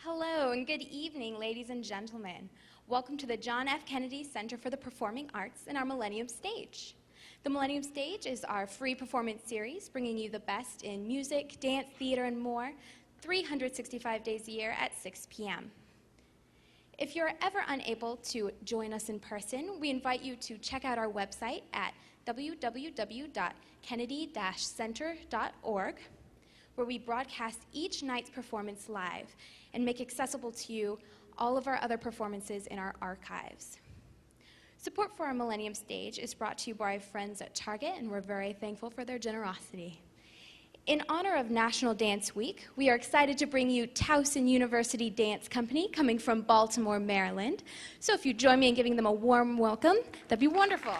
Hello and good evening, ladies and gentlemen. Welcome to the John F. Kennedy Center for the Performing Arts and our Millennium Stage. The Millennium Stage is our free performance series bringing you the best in music, dance, theater, and more 365 days a year at 6 p.m. If you're ever unable to join us in person, we invite you to check out our website at www.kennedy-center.org, where we broadcast each night's performance live and make accessible to you all of our other performances in our archives. Support for our Millennium Stage is brought to you by our friends at Target, and we're very thankful for their generosity. In honor of National Dance Week, we are excited to bring you Towson University Dance Company coming from Baltimore, Maryland. So if you join me in giving them a warm welcome, that'd be wonderful.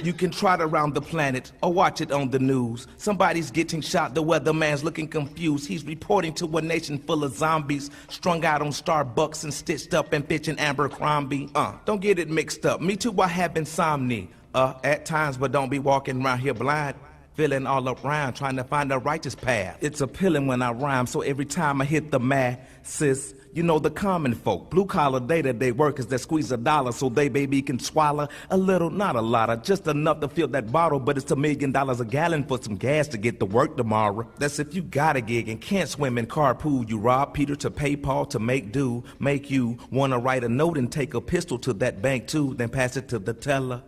You can trot around the planet or watch it on the news. Somebody's getting shot, the weatherman's looking confused. He's reporting to a nation full of zombies, strung out on Starbucks and stitched up and pitching Abercrombie. Don't get it mixed up. Me too, I have insomnia. At times, but don't be walking around here blind. Feeling all around, trying to find a righteous path. It's appealing when I rhyme, so every time I hit the masses, you know the common folk, blue-collar day-to-day workers that squeeze a dollar so they baby can swallow a little, not a lot, of just enough to fill that bottle, but it's $1 million a gallon for some gas to get to work tomorrow. That's if you got a gig and can't swim in carpool. You rob Peter to pay Paul to make do, make you want to write a note and take a pistol to that bank too, then pass it to the teller.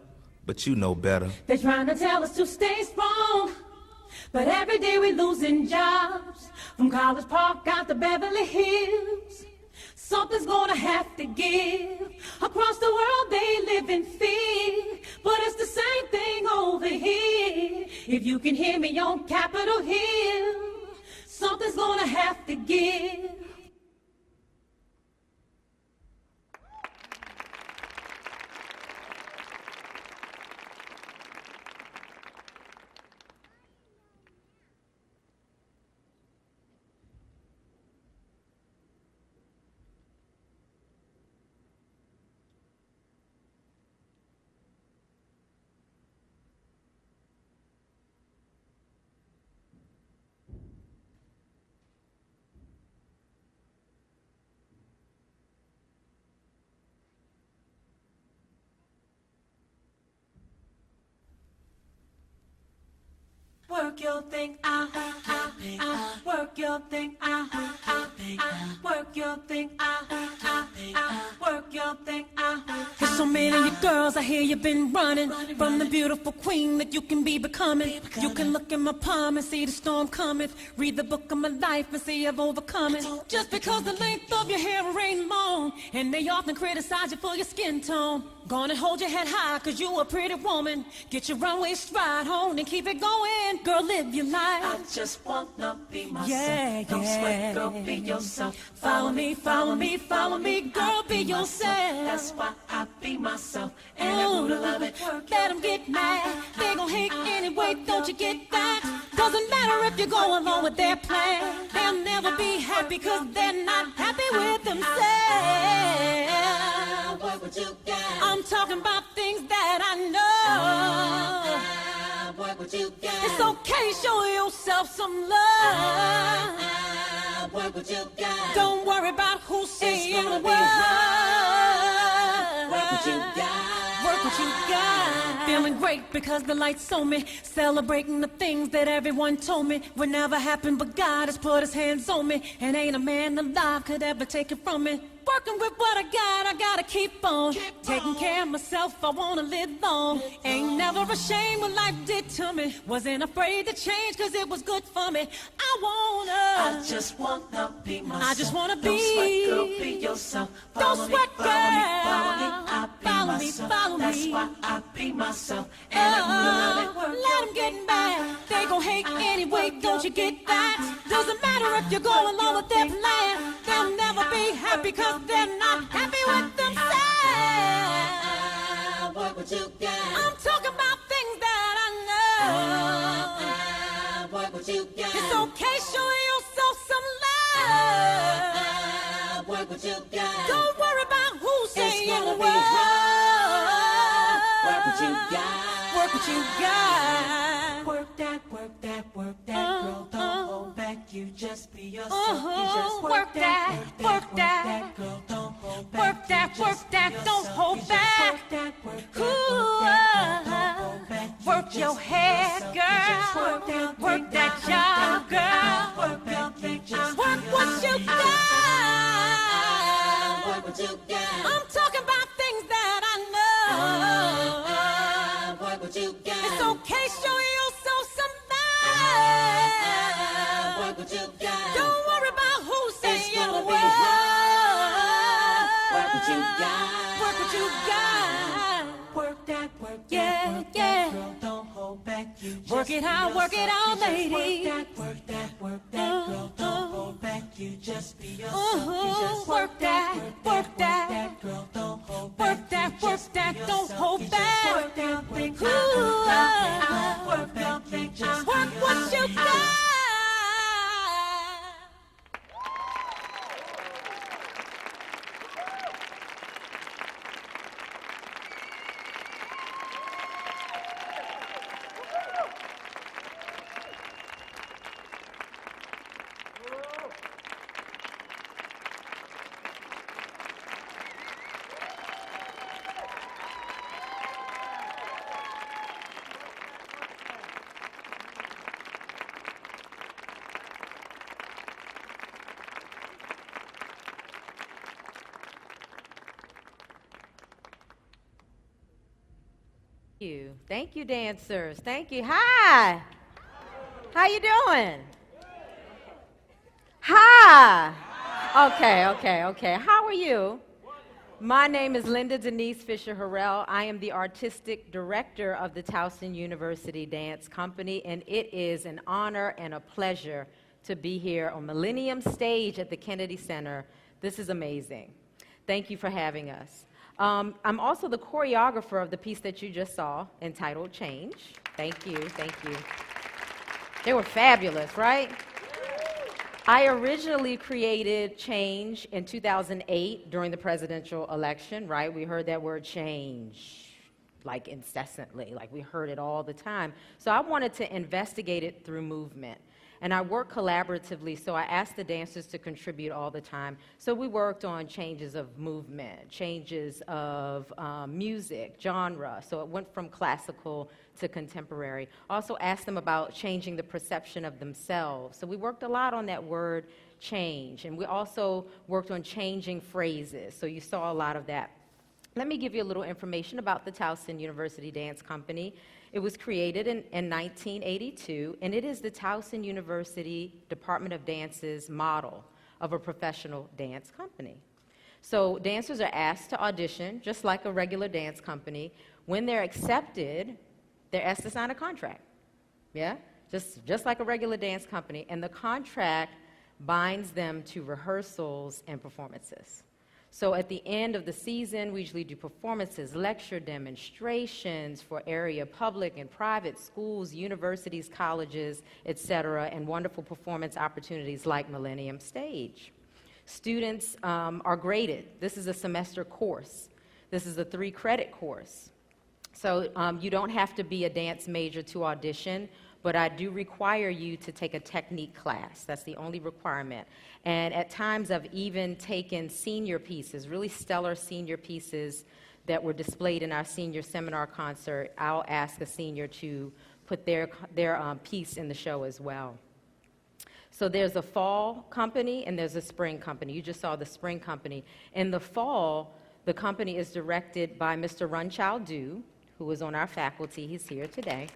But you know better. They're trying to tell us to stay strong, but every day we're losing jobs. From College Park out to Beverly Hills, something's gonna have to give. Across the world they live in fear, but it's the same thing over here. If you can hear me on Capitol Hill, something's gonna have to give. Work your thing out, work your thing out, work your thing out, work your thing out. There's so many of you girls, I hear you've been running from the beautiful queen that you can be becoming. You can look in my palm and see the storm coming. Read the book of my life and see I've overcome it. Just because the length of your hair ain't long, and they often criticize you for your skin tone. Gonna hold your head high, cause you a pretty woman. Get your runway stride on and keep it going. Girl, live your life. I just wanna be myself. Yeah, Don't yeah. sweat, girl, be yourself. Follow me, follow me, follow me. Girl, be yourself. That's why I be myself. And I would love it. Let them get mad. They gon' hate anyway, don't you get that? Doesn't matter if you go along with their plan. They'll never be happy cause they're not happy with themselves. What would you get? I'm talking about things that I know. What would you get? It's okay, show yourself some love. What would you get? Don't worry about who's saying gonna what. be hard. What would you get? Work what you got. Feeling great because the lights on me. Celebrating the things that everyone told me would never happen, but God has put his hands on me. And ain't a man alive could ever take it from me. Working with what I gotta keep on. Taking care of myself, I wanna live long. Ain't never ashamed what life did to me. Wasn't afraid to change cause it was good for me. I just wanna be myself. I just wanna be. Don't sweat, girl, be yourself. Don't Follow me, sweat, follow me, follow me. girl. I be Follow me, myself. follow me. That's why I be myself. And I love it. Let them get mad. They gon' hate anyway, don't you get that? Doesn't matter if you're going along with their plan. They'll never be happy cause they're not happy with themselves. What would you get? I'm talking about things that I know. What would you get? It's okay, show yourself some love. What would you get? Don't worry about who's saying gonna be what. What would you get? Work what you got. Work that, work that, work that, girl. Don't hold back. You just be yourself. You just Work that, work that. Girl, don't hold back. Work that, You work just that, be don't yourself. hold You just back. Work that, work that, Ooh, work that, girl. Don't hold back. You work just your be head, yourself. You girl. just Work Work that job, girl. Work that, you just be Work what you yourself. got. What would you get? I'm talking about things that I know. What would you get? It's okay, show yourself some love. What would you get? Don't worry about who's saying gonna be what. What would you get? Work what you got. Work that, work that, Yeah, work yeah. that, girl. Don't hold back. You just Work it be out, work it yourself. out, You just lady. Work that, work that, work that, girl. Don't hold back. You just be yourself. You just Work that, work that. girl. Don't hold back. Work that, don't hold back. Work your thing Ooh, work your thing just work what you got. Thank you, dancers. Thank you. Hi. How you doing? Hi. Okay. How are you? My name is Linda Denise Fisher-Harrell. I am the artistic director of the Towson University Dance Company, and it is an honor and a pleasure to be here on Millennium stage at the Kennedy Center. This is amazing. Thank you for having us. I'm also the choreographer of the piece that you just saw, entitled Change. Thank you. They were fabulous, right? I originally created Change in 2008 during the presidential election, right? We heard that word change, like incessantly, like we heard it all the time. So I wanted to investigate it through movement. And I work collaboratively, so I asked the dancers to contribute all the time. So we worked on changes of movement, changes of music, genre. So it went from classical to contemporary. Also asked them about changing the perception of themselves. So we worked a lot on that word change. And we also worked on changing phrases. So you saw a lot of that. Let me give you a little information about the Towson University Dance Company. It was created in 1982, and it is the Towson University Department of Dance's model of a professional dance company. So dancers are asked to audition, just like a regular dance company. When they're accepted, they're asked to sign a contract, yeah? Just like a regular dance company, and the contract binds them to rehearsals and performances. So at the end of the season, we usually do performances, lecture demonstrations for area public and private schools, universities, colleges, etc., and wonderful performance opportunities like Millennium Stage. Students are graded. This is a semester course. This is a 3-credit course. So you don't have to be a dance major to audition, but I do require you to take a technique class. That's the only requirement. And at times I've even taken senior pieces, really stellar senior pieces that were displayed in our senior seminar concert. I'll ask a senior to put their piece in the show as well. So there's a fall company and there's a spring company. You just saw the spring company. In the fall, the company is directed by Mr. Runchild Du, who is on our faculty. He's here today.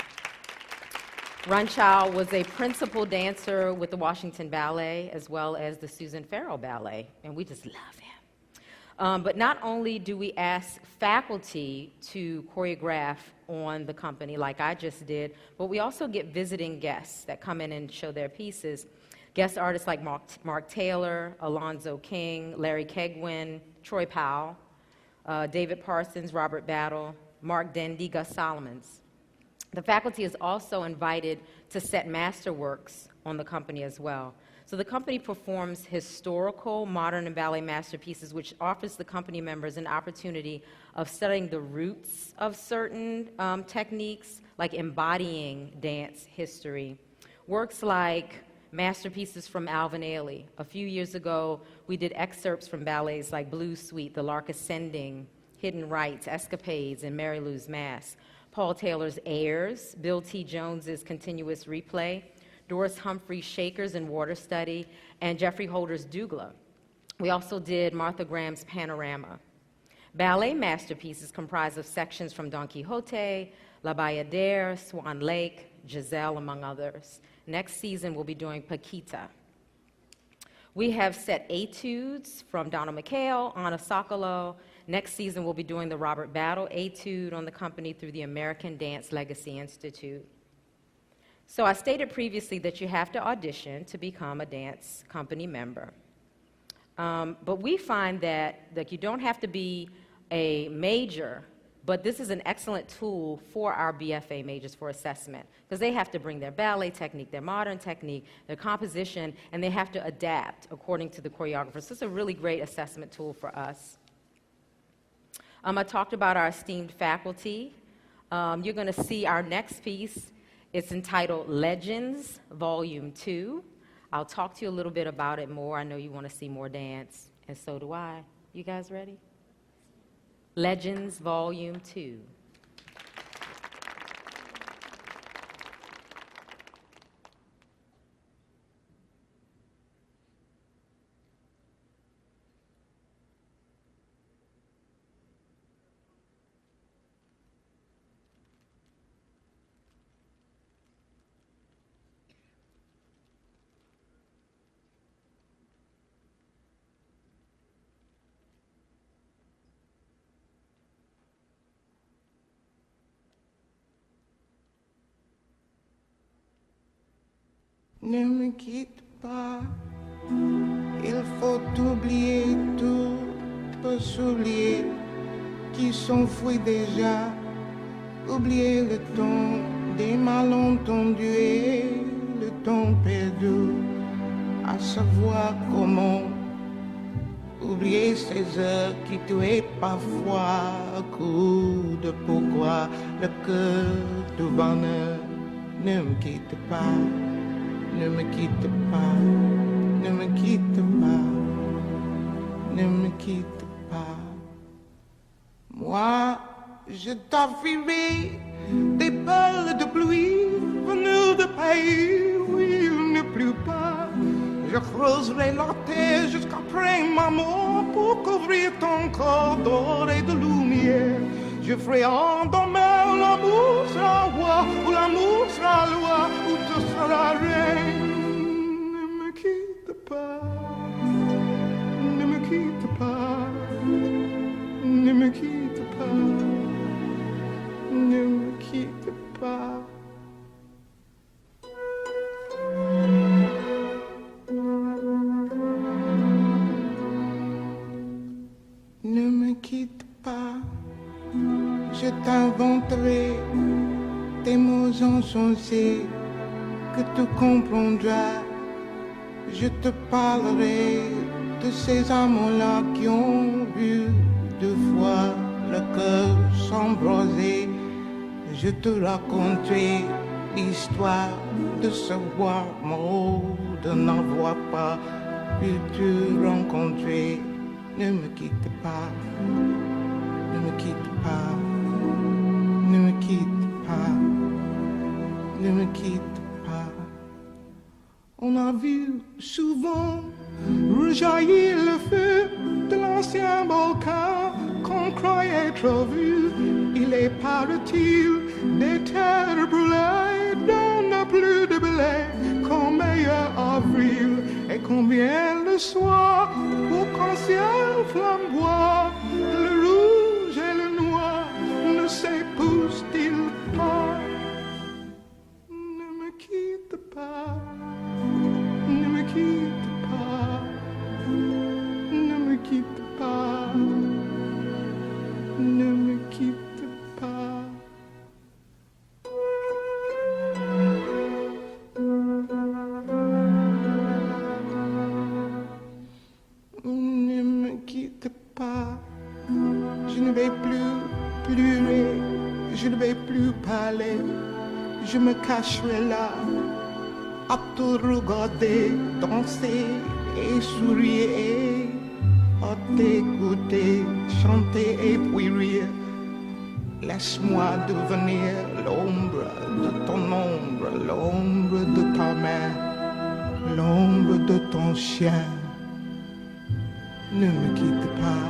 Runchild was a principal dancer with the Washington Ballet as well as the Susan Farrell Ballet, and we just love him. But not only do we ask faculty to choreograph on the company like I just did, but we also get visiting guests that come in and show their pieces. Guest artists like Mark Taylor, Alonzo King, Larry Kegwin, Troy Powell, David Parsons, Robert Battle, Mark Dendy, Gus Solomons. The faculty is also invited to set masterworks on the company as well. So the company performs historical, modern, and ballet masterpieces, which offers the company members an opportunity of studying the roots of certain techniques, like embodying dance history. Works like masterpieces from Alvin Ailey. A few years ago, we did excerpts from ballets like Blues Suite, The Lark Ascending, Hidden Rites, Escapades, and Mary Lou's Mass. Paul Taylor's Airs, Bill T. Jones's Continuous Replay, Doris Humphrey's Shakers and Water Study, and Jeffrey Holder's Dougla. We also did Martha Graham's Panorama. Ballet masterpieces comprise of sections from Don Quixote, La Bayadere, Swan Lake, Giselle, among others. Next season, we'll be doing Paquita. We have set etudes from Donna McHale, Anna Sokolow. Next season, we'll be doing the Robert Battle etude on the company through the American Dance Legacy Institute. So I stated previously that you have to audition to become a dance company member. But we find that you don't have to be a major, but this is an excellent tool for our BFA majors for assessment, because they have to bring their ballet technique, their modern technique, their composition, and they have to adapt according to the choreographer. So it's a really great assessment tool for us. I talked about our esteemed faculty. You're going to see our next piece. It's entitled Legends, Volume 2. I'll talk to you a little bit about it more. I know you want to see more dance, and so do I. You guys ready? Legends, Volume 2. Ne me quitte pas, il faut oublier tout, peut s'oublier qui s'enfuit déjà, oublier le temps des malentendus et le temps perdu, à savoir comment oublier ces heures qui tuaient parfois, coup de pourquoi le cœur du bonheur. Ne me quitte pas. Ne me quitte pas, ne me quitte pas, ne me quitte pas. Moi, je t'offrirai des perles de pluie venues de pays où il ne pleut pas. Je creuserai la terre jusqu'après ma mort pour couvrir ton corps d'or et de lumière. Je ferai endormir l'amour sera roi, ou l'amour sera loi, ou tu seras reine. Ne me quitte pas, ne me quitte pas, ne me quitte pas, ne me quitte pas. Ne me quitte pas. Je t'inventerai des mots insensés que tu comprendras. Je te parlerai de ces amants-là qui ont vu deux fois le cœur s'embraser. Je te raconterai l'histoire de ce bois mort, de n'avoir pas pu te rencontrer. Ne me quitte pas. Ne me quitte pas, ne me quitte pas, ne me quitte pas. On a vu souvent rejaillir le feu de l'ancien volcan qu'on croyait trop vu. Il est paraît-il des terres brûlées dont n'a plus de blé qu'en meilleur avril. Et combien le soir pour qu'un ciel flamboie le rouge et le noir ne s'épousent-ils pas? Ne me quitte pas, ne me quitte pas, ne me quitte pas, ne me quitte pas. Ne me quitte pas. Je ne vais plus pleurer, je ne vais plus parler. Je me cacherai là, à te regarder, danser et sourire, à t'écouter, chanter et puis rire. Laisse-moi devenir l'ombre de ton ombre, l'ombre de ta main, l'ombre de ton chien. Ne me quitte pas.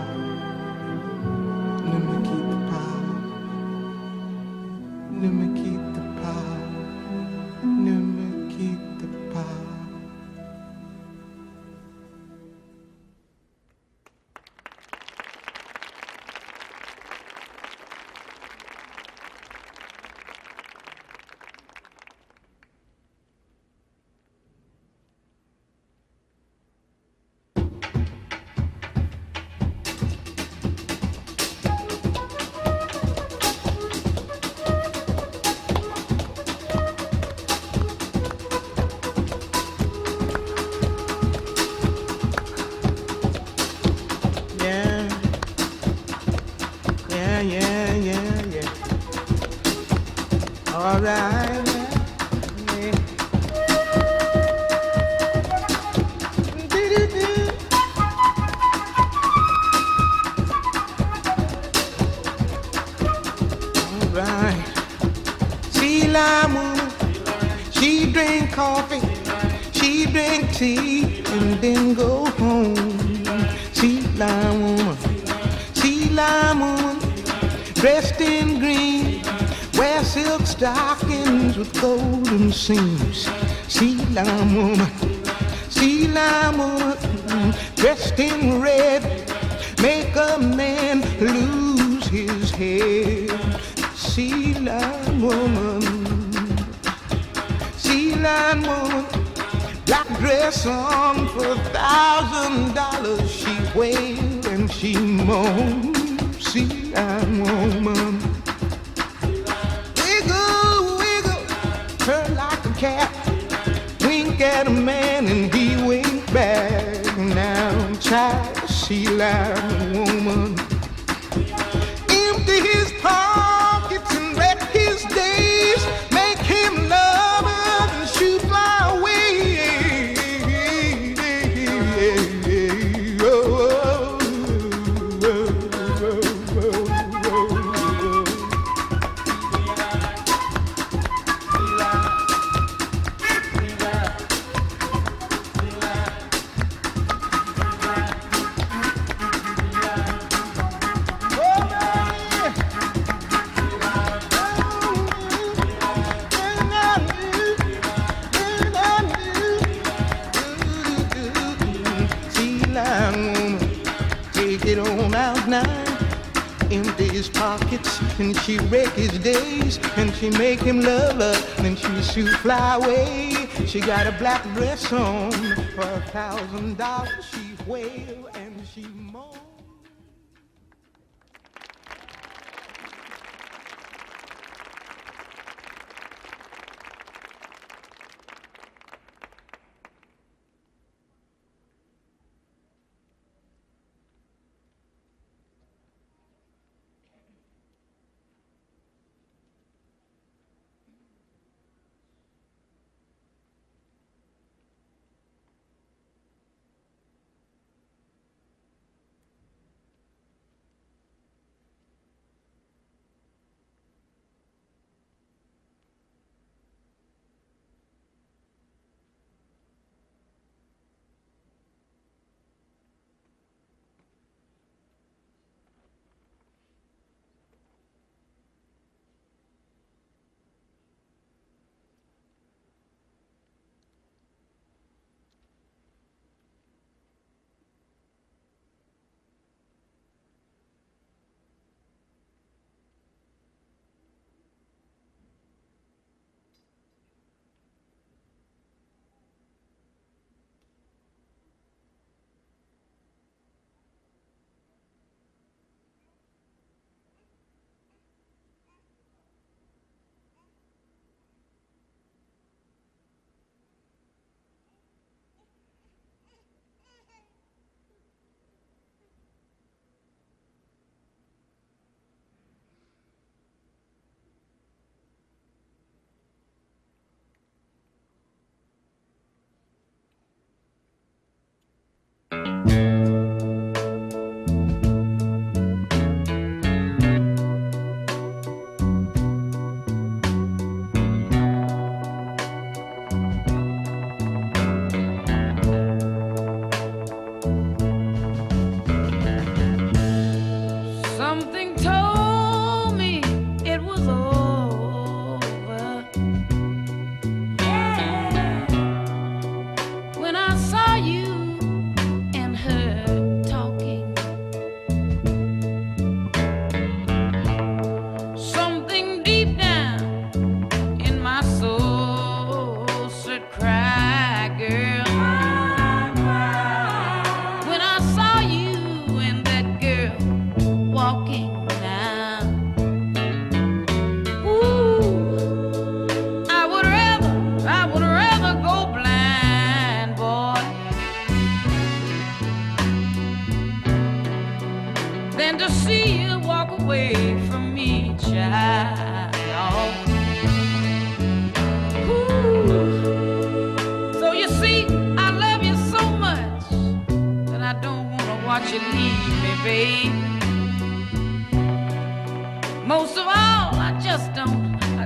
Ne me quitte pas, ne me quitte pas, ne me quitte pas. see and then go home. Sea lion woman, sea lion woman, dressed in green, wear silk stockings with golden seams. Sea lion woman, sea lion woman, dressed in red, make a man lose his head. Sea lion woman, sea lion woman, black dress on for $1,000. She wailed and she moaned. Sea lion woman, wiggle, wiggle, her like a cat. Wink at a man and he winked back. Now I'm tired of sea lion woman. Empty his pockets and wreck his days. Make him love her and she fly away. Empty his pockets and she wreck his days, and she make him love her, then she shoot fly away. She got a black dress on for $1,000. She wail and she moan.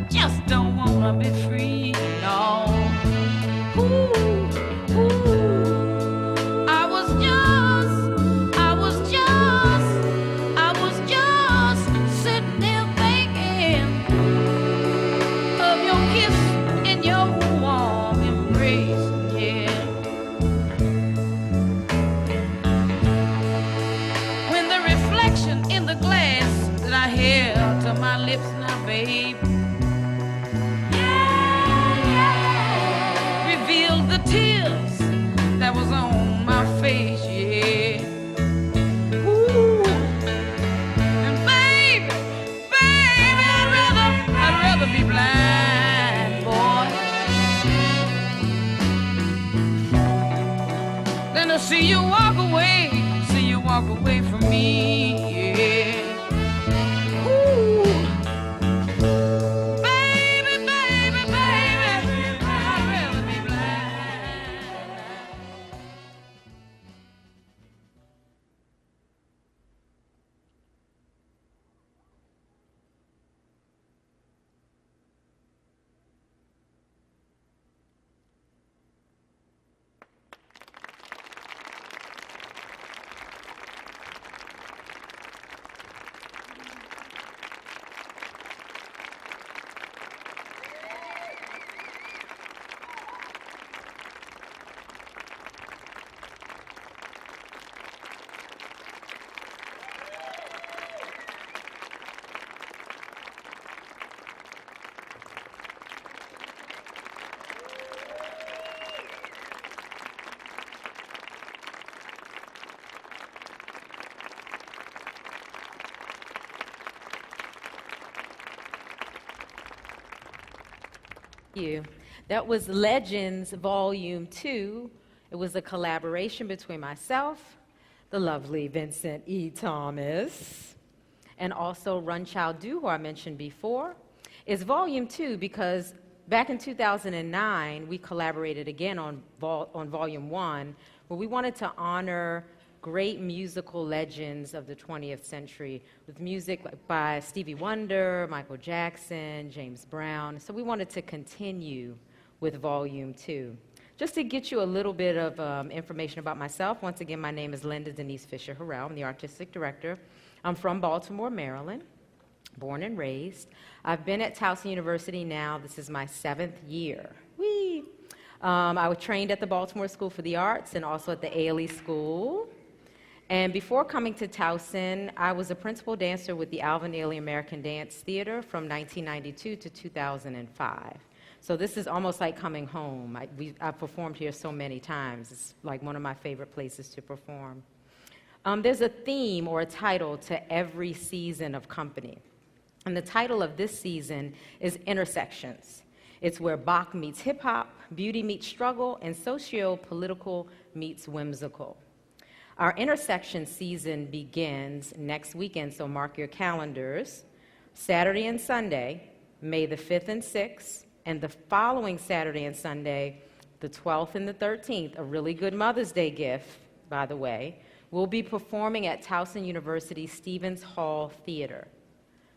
just don't wanna be free, no. Ooh, ooh. see you walk away from me, yeah. Ooh. Baby, baby, baby, I'd rather be blind. You. That was Legends Volume 2. It was a collaboration between myself, the lovely Vincent E. Thomas, and also Run Child Do, who I mentioned before. It's Volume 2 because back in 2009, we collaborated again on Volume 1, where we wanted to honor great musical legends of the 20th century with music by Stevie Wonder, Michael Jackson, James Brown. So we wanted to continue with Volume 2. Just to get you a little bit of information about myself, once again, my name is Linda Denise Fisher Harrell. I'm the artistic director. I'm from Baltimore, Maryland, born and raised. I've been at Towson University now. This is my 7th year. Whee! I was trained at the Baltimore School for the Arts and also at the ALE School. And before coming to Towson, I was a principal dancer with the Alvin Ailey American Dance Theater from 1992 to 2005. So this is almost like coming home. I've performed here so many times. It's like one of my favorite places to perform. There's a theme or a title to every season of company. And the title of this season is Intersections. It's where Bach meets hip-hop, beauty meets struggle, and socio-political meets whimsical. Our intersection season begins next weekend, so mark your calendars. Saturday and Sunday, May the 5th and 6th, and the following Saturday and Sunday, the 12th and the 13th, a really good Mother's Day gift, by the way, we'll be performing at Towson University Stevens Hall Theater.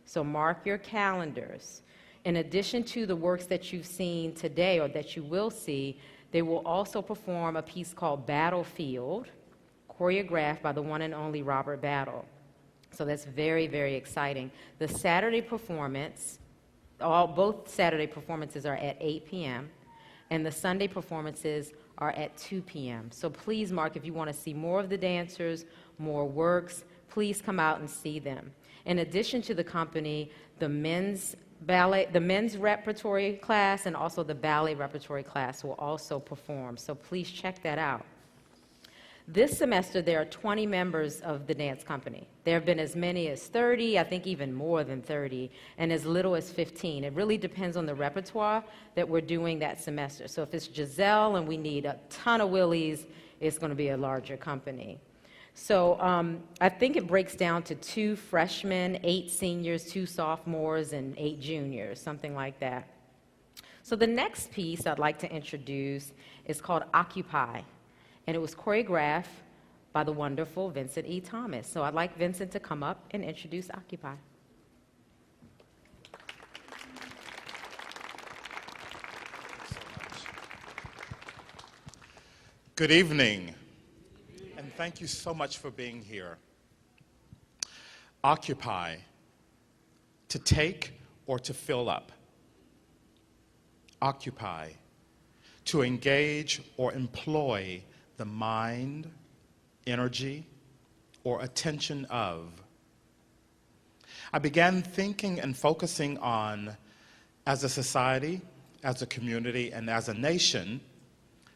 So mark your calendars. In addition to the works that you've seen today or that you will see, they will also perform a piece called Battlefield, choreographed by the one and only Robert Battle. So that's very, very exciting. The Saturday performance, both Saturday performances are at 8 p.m., and the Sunday performances are at 2 p.m. So please mark if you want to see more of the dancers, more works, please come out and see them. In addition to the company, the men's repertory class and also the ballet repertory class will also perform. So please check that out. This semester, there are 20 members of the dance company. There have been as many as 30, I think even more than 30, and as little as 15. It really depends on the repertoire that we're doing that semester. So if it's Giselle and we need a ton of Willies, it's going to be a larger company. So I think it breaks down to 2 freshmen, 8 seniors, 2 sophomores, and 8 juniors, something like that. So the next piece I'd like to introduce is called Occupy. And it was choreographed by the wonderful Vincent E. Thomas. So I'd like Vincent to come up and introduce Occupy. Good evening, and thank you so much for being here. Occupy, to take or to fill up. Occupy, to engage or employ the mind, energy, or attention of. I began thinking and focusing on, as a society, as a community, and as a nation,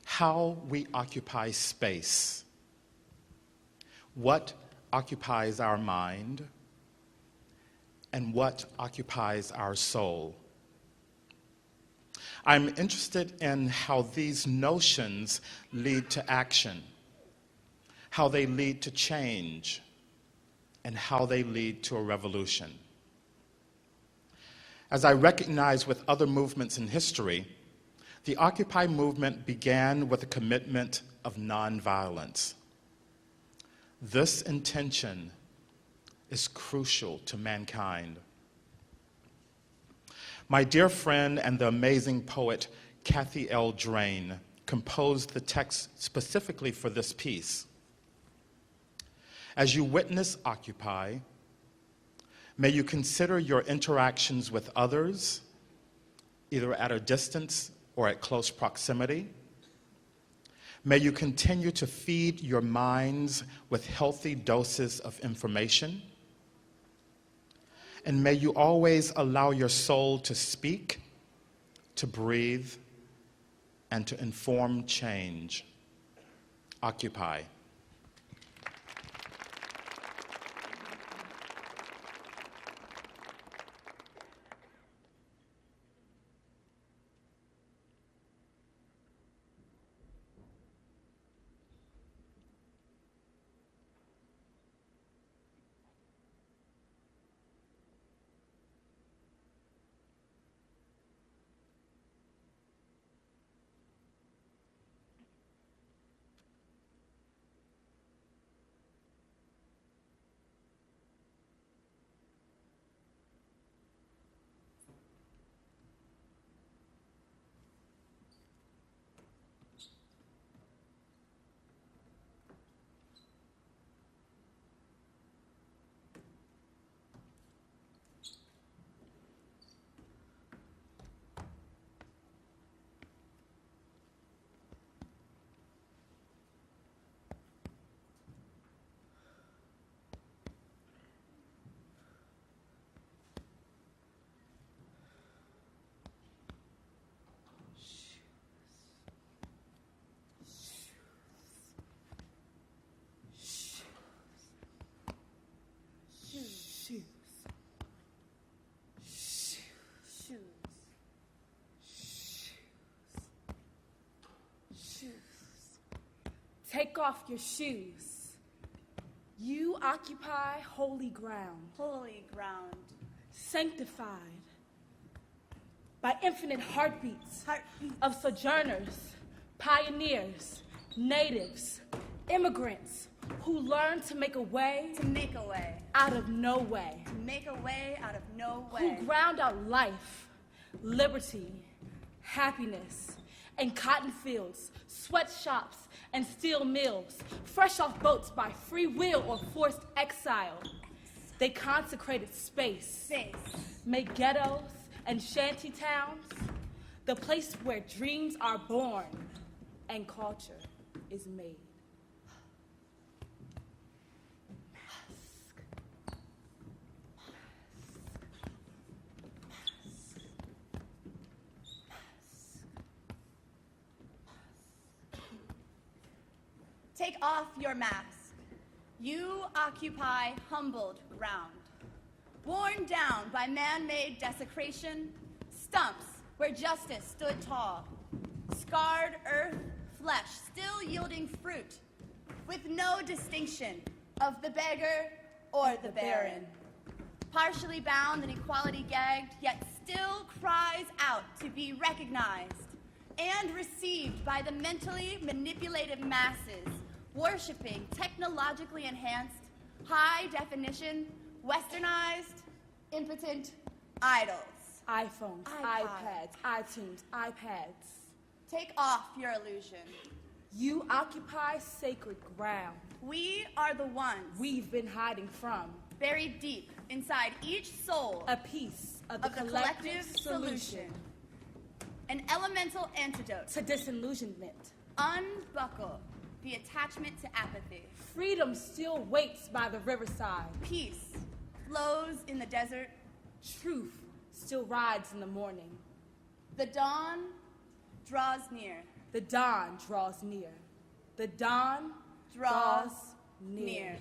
how we occupy space. What occupies our mind, and what occupies our soul. I'm interested in how these notions lead to action, how they lead to change, and how they lead to a revolution. As I recognize with other movements in history, the Occupy movement began with a commitment of nonviolence. This intention is crucial to mankind. My dear friend and the amazing poet Kathy L. Drain composed the text specifically for this piece. As you witness Occupy, may you consider your interactions with others, either at a distance or at close proximity. May you continue to feed your minds with healthy doses of information. And may you always allow your soul to speak, to breathe, and to inform change. Occupy. Take off your shoes. You occupy holy ground. Holy ground. Sanctified by infinite heartbeats of sojourners, pioneers, natives, immigrants who learn to make a way. To make a way. Out of no way. To make a way out of no way. Who ground out life, liberty, happiness, and cotton fields, sweatshops, and steel mills, fresh off boats by free will or forced exile. They consecrated space, made ghettos and shanty towns, the place where dreams are born and culture is made. Take off your mask. You occupy humbled ground. Worn down by man-made desecration, stumps where justice stood tall. Scarred earth, flesh still yielding fruit, with no distinction of the beggar or the barren. Partially bound and equality gagged, yet still cries out to be recognized and received by the mentally manipulated masses, worshiping technologically enhanced, high-definition, westernized, impotent idols. iPhones, iPads, iTunes, iPads. Take off your illusion. You occupy sacred ground. We are the ones we've been hiding from. Buried deep inside each soul. A piece of the collective solution. An elemental antidote to disillusionment. Unbuckle the attachment to apathy. Freedom still waits by the riverside. Peace flows in the desert. Truth still rides in the morning. The dawn draws near. The dawn draws near. The dawn draws near.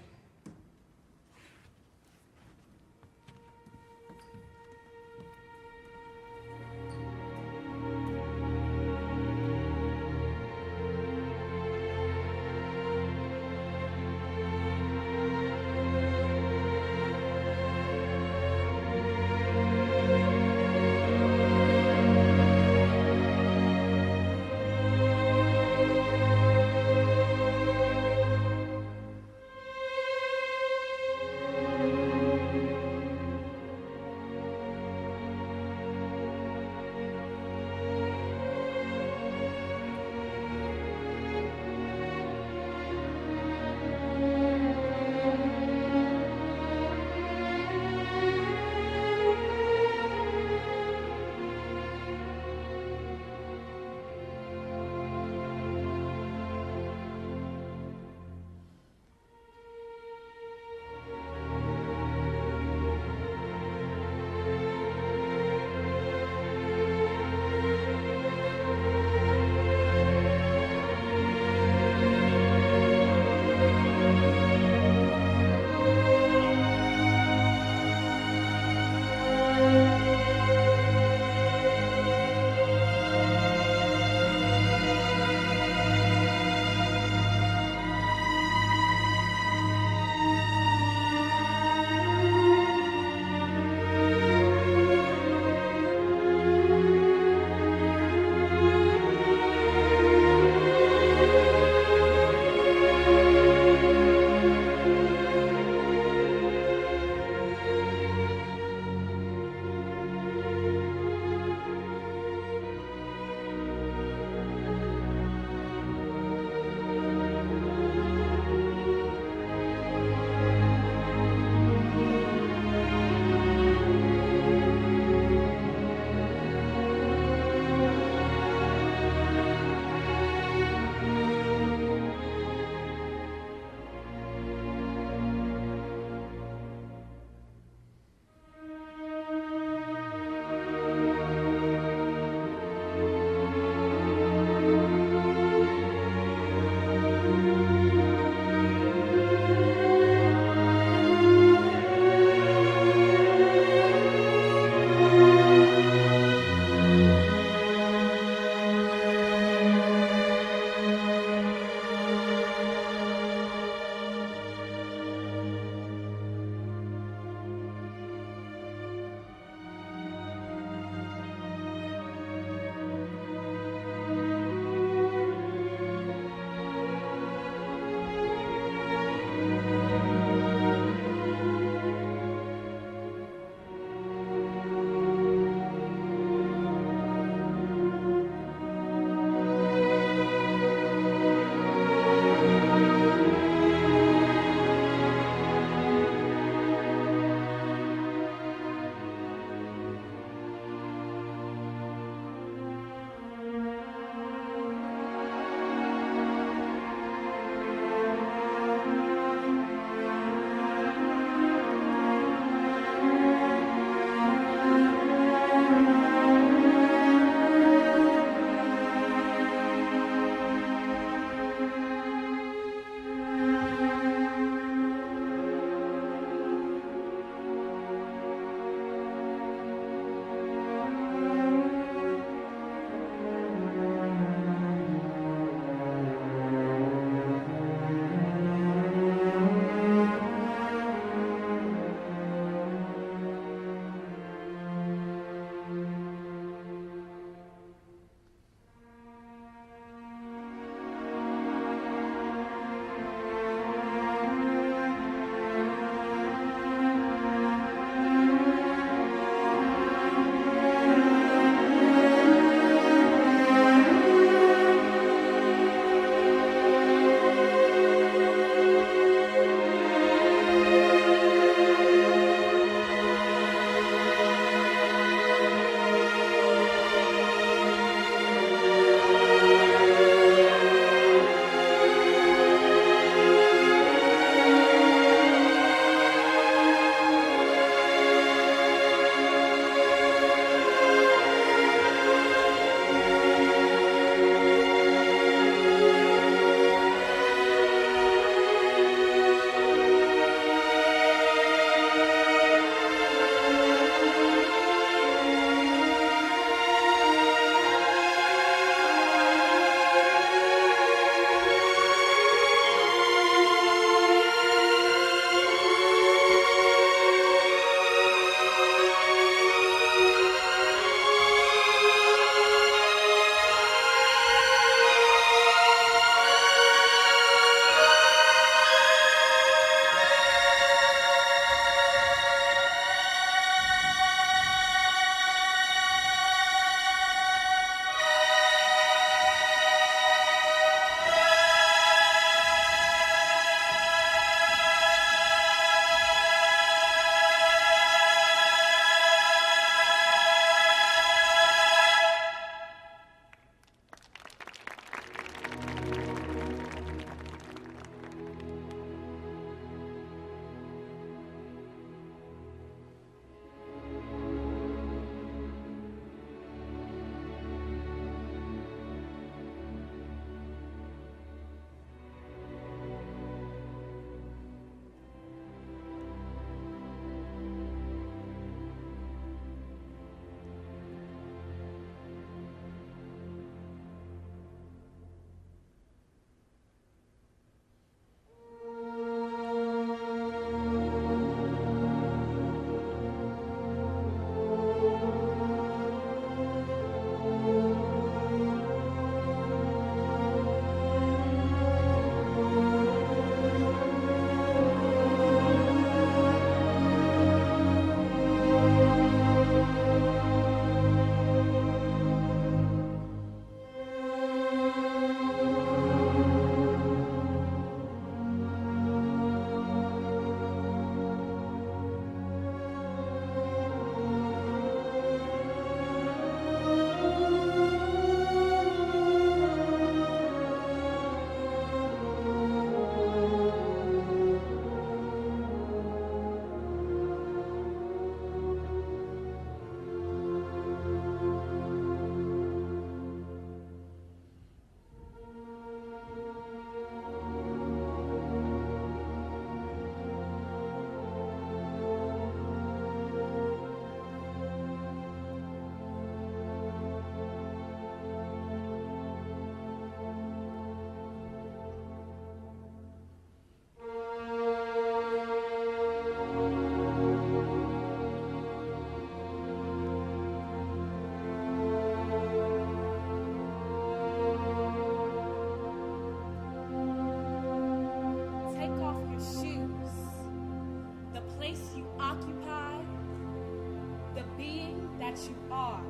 you are,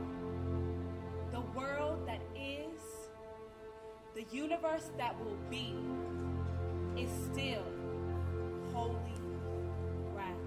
the world that is, the universe that will be, is still holy ground.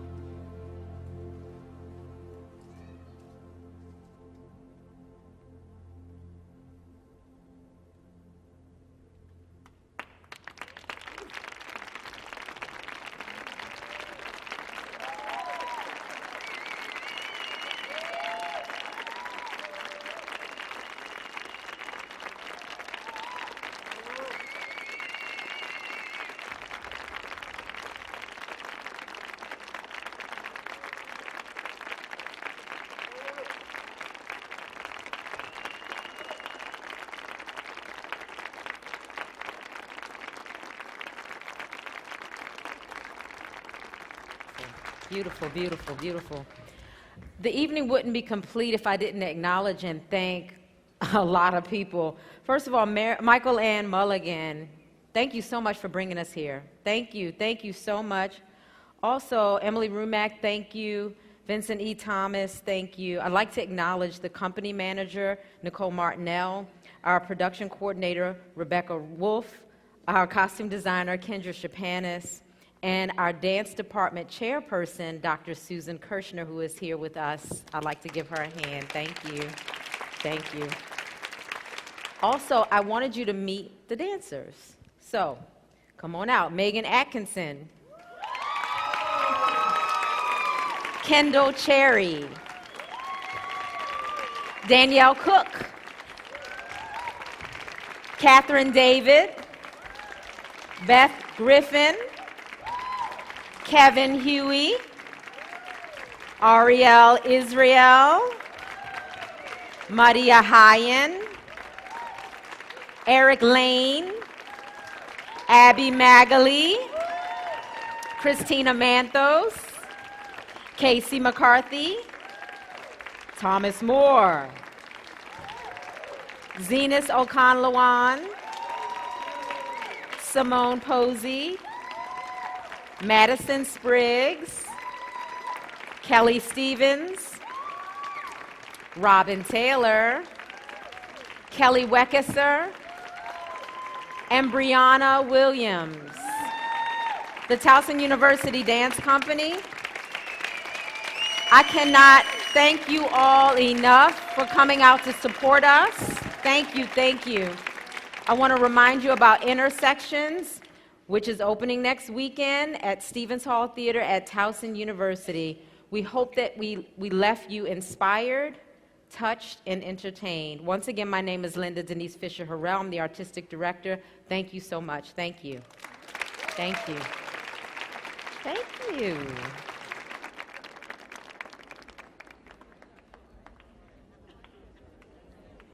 Beautiful, beautiful, beautiful. The evening wouldn't be complete if I didn't acknowledge and thank a lot of people. First of all, Michael Ann Mulligan, thank you so much for bringing us here. Thank you so much. Also, Emily Rumack, thank you. Vincent E. Thomas, thank you. I'd like to acknowledge the company manager, Nicole Martinell, our production coordinator, Rebecca Wolf, our costume designer, Kendra Shapanis, and our dance department chairperson, Dr. Susan Kirshner, who is here with us. I'd like to give her a hand. Thank you. Thank you. Also, I wanted you to meet the dancers. So, come on out. Megan Atkinson. Kendall Cherry. Danielle Cook. Catherine David. Beth Griffin. Kevin Huey, Ariel Israel, Maria Hyen, Eric Lane, Abby Magali, Christina Manthos, Casey McCarthy, Thomas Moore, Zenas Okonlawan, Simone Posey, Madison Spriggs, Kelly Stevens, Robin Taylor, Kelly Weckesser, and Brianna Williams. The Towson University Dance Company, I cannot thank you all enough for coming out to support us. Thank you, thank you. I want to remind you about Intersections, which is opening next weekend at Stevens Hall Theater at Towson University. We hope that we left you inspired, touched, and entertained. Once again, my name is Linda Denise Fisher-Harrell. I'm the artistic director. Thank you so much. Thank you. Thank you. Thank you.